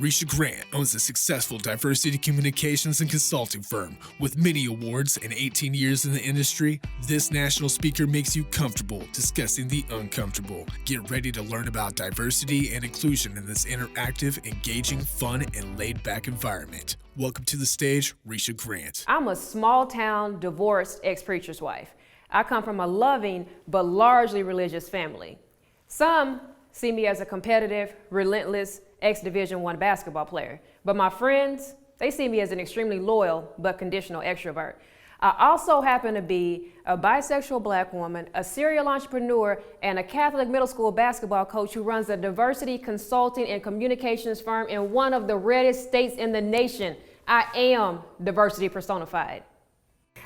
Risha Grant owns a successful diversity communications and consulting firm. With many awards and 18 years in the industry, this national speaker makes you comfortable discussing the uncomfortable. Get ready to learn about diversity and inclusion in this interactive, engaging, fun, and laid-back environment. Welcome to the stage, Risha Grant. I'm a small-town, divorced ex-preacher's wife. I come from a loving but largely religious family. Some see me as a competitive, relentless ex-Division I basketball player, but my friends, they see me as an extremely loyal but conditional extrovert. I also happen to be a bisexual black woman, a serial entrepreneur, and a Catholic middle school basketball coach who runs a diversity consulting and communications firm in one of the reddest states in the nation. I am diversity personified.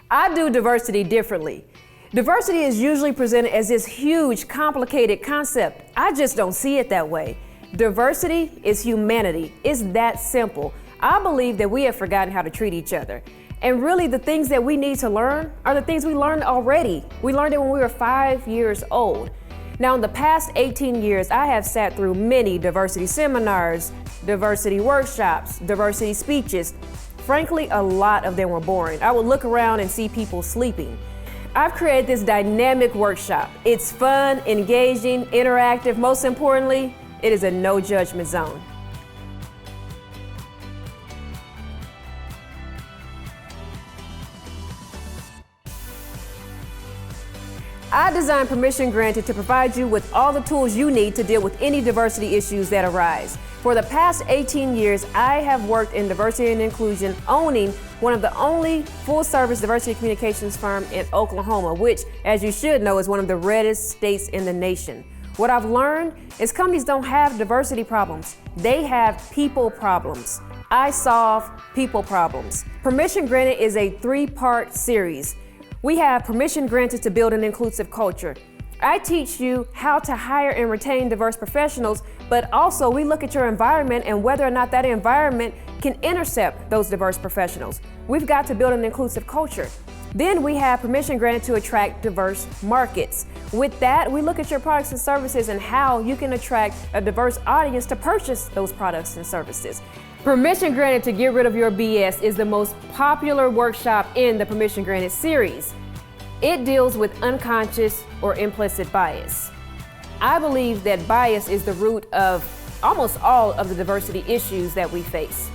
I do diversity differently. Diversity is usually presented as this huge, complicated concept. I just don't see it that way. Diversity is humanity. It's that simple. I believe that we have forgotten how to treat each other. And really the things that we need to learn are the things we learned already. We learned it when we were 5 years old. Now in the past 18 years, I have sat through many diversity seminars, diversity workshops, diversity speeches. Frankly, a lot of them were boring. I would look around and see people sleeping. I've created this dynamic workshop. It's fun, engaging, interactive. Most importantly, it is a no judgment zone. I designed Permission Granted to provide you with all the tools you need to deal with any diversity issues that arise. For the past 18 years, I have worked in diversity and inclusion, owning one of the only full-service diversity communications firm in Oklahoma, which, as you should know, is one of the reddest states in the nation. What I've learned is companies don't have diversity problems. They have people problems. I solve people problems. Permission Granted is a 3-part series. We have Permission Granted to build an inclusive culture. I teach you how to hire and retain diverse professionals, but also we look at your environment and whether or not that environment can intercept those diverse professionals. We've got to build an inclusive culture. Then we have Permission Granted to attract diverse markets. With that, we look at your products and services and how you can attract a diverse audience to purchase those products and services. Permission Granted to Get Rid of Your BS is the most popular workshop in the Permission Granted series. It deals with unconscious or implicit bias. I believe that bias is the root of almost all of the diversity issues that we face.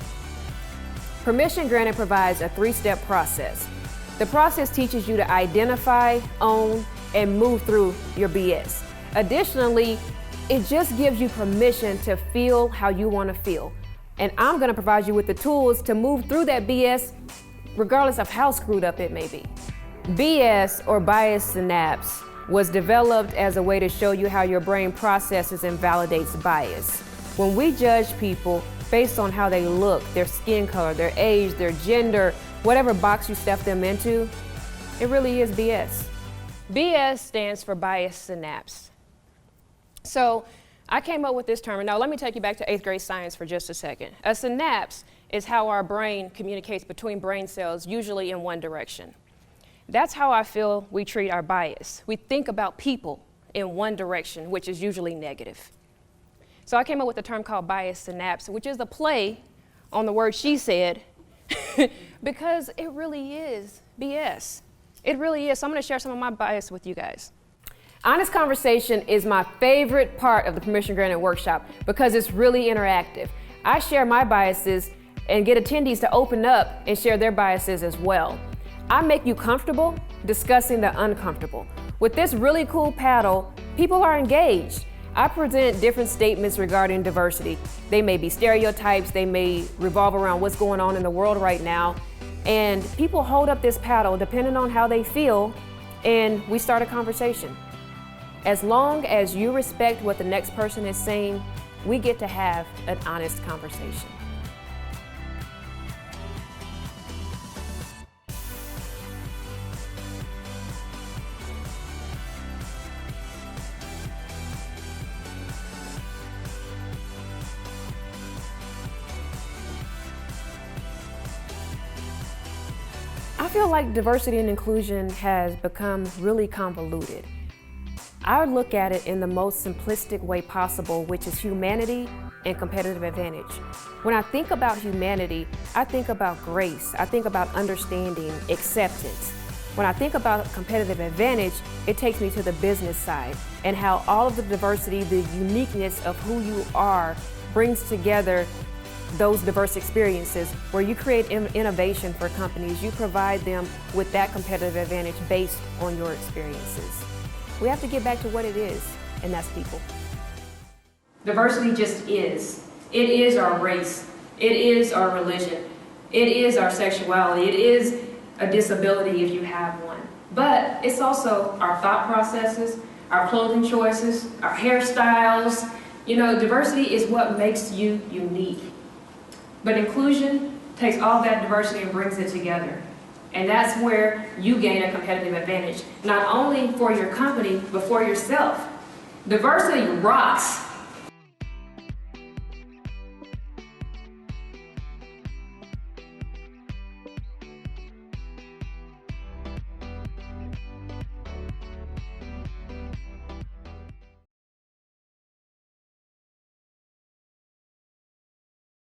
Permission Granted provides a 3-step process. The process teaches you to identify, own, and move through your BS. Additionally, it just gives you permission to feel how you want to feel. And I'm going to provide you with the tools to move through that BS regardless of how screwed up it may be. BS, or bias synapse, was developed as a way to show you how your brain processes and validates bias. When we judge people based on how they look, their skin color, their age, their gender, whatever box you stuff them into, it really is BS. BS stands for bias synapse. So I came up with this term, and now let me take you back to 8th grade science for just a second. A synapse is how our brain communicates between brain cells, usually in one direction. That's how I feel we treat our bias. We think about people in one direction, which is usually negative. So I came up with a term called bias synapse, which is a play on the word she said, because it really is BS. It really is. So I'm going to share some of my bias with you guys. Honest conversation is my favorite part of the Permission Granted workshop because it's really interactive. I share my biases and get attendees to open up and share their biases as well. I make you comfortable discussing the uncomfortable. With this really cool paddle, people are engaged. I present different statements regarding diversity. They may be stereotypes, they may revolve around what's going on in the world right now, and people hold up this paddle depending on how they feel, and we start a conversation. As long as you respect what the next person is saying, we get to have an honest conversation. I feel like diversity and inclusion has become really convoluted. I look at it in the most simplistic way possible, which is humanity and competitive advantage. When I think about humanity, I think about grace, I think about understanding, acceptance. When I think about competitive advantage, it takes me to the business side and how all of the diversity, the uniqueness of who you are brings together those diverse experiences where you create innovation for companies. You provide them with that competitive advantage based on your experiences. We have to get back to what it is, and that's people. Diversity just is. It is our race. It is our religion. It is our sexuality. It is a disability if you have one. But it's also our thought processes, our clothing choices, our hairstyles. You know, diversity is what makes you unique. But inclusion takes all that diversity and brings it together. And that's where you gain a competitive advantage, not only for your company, but for yourself. Diversity rocks.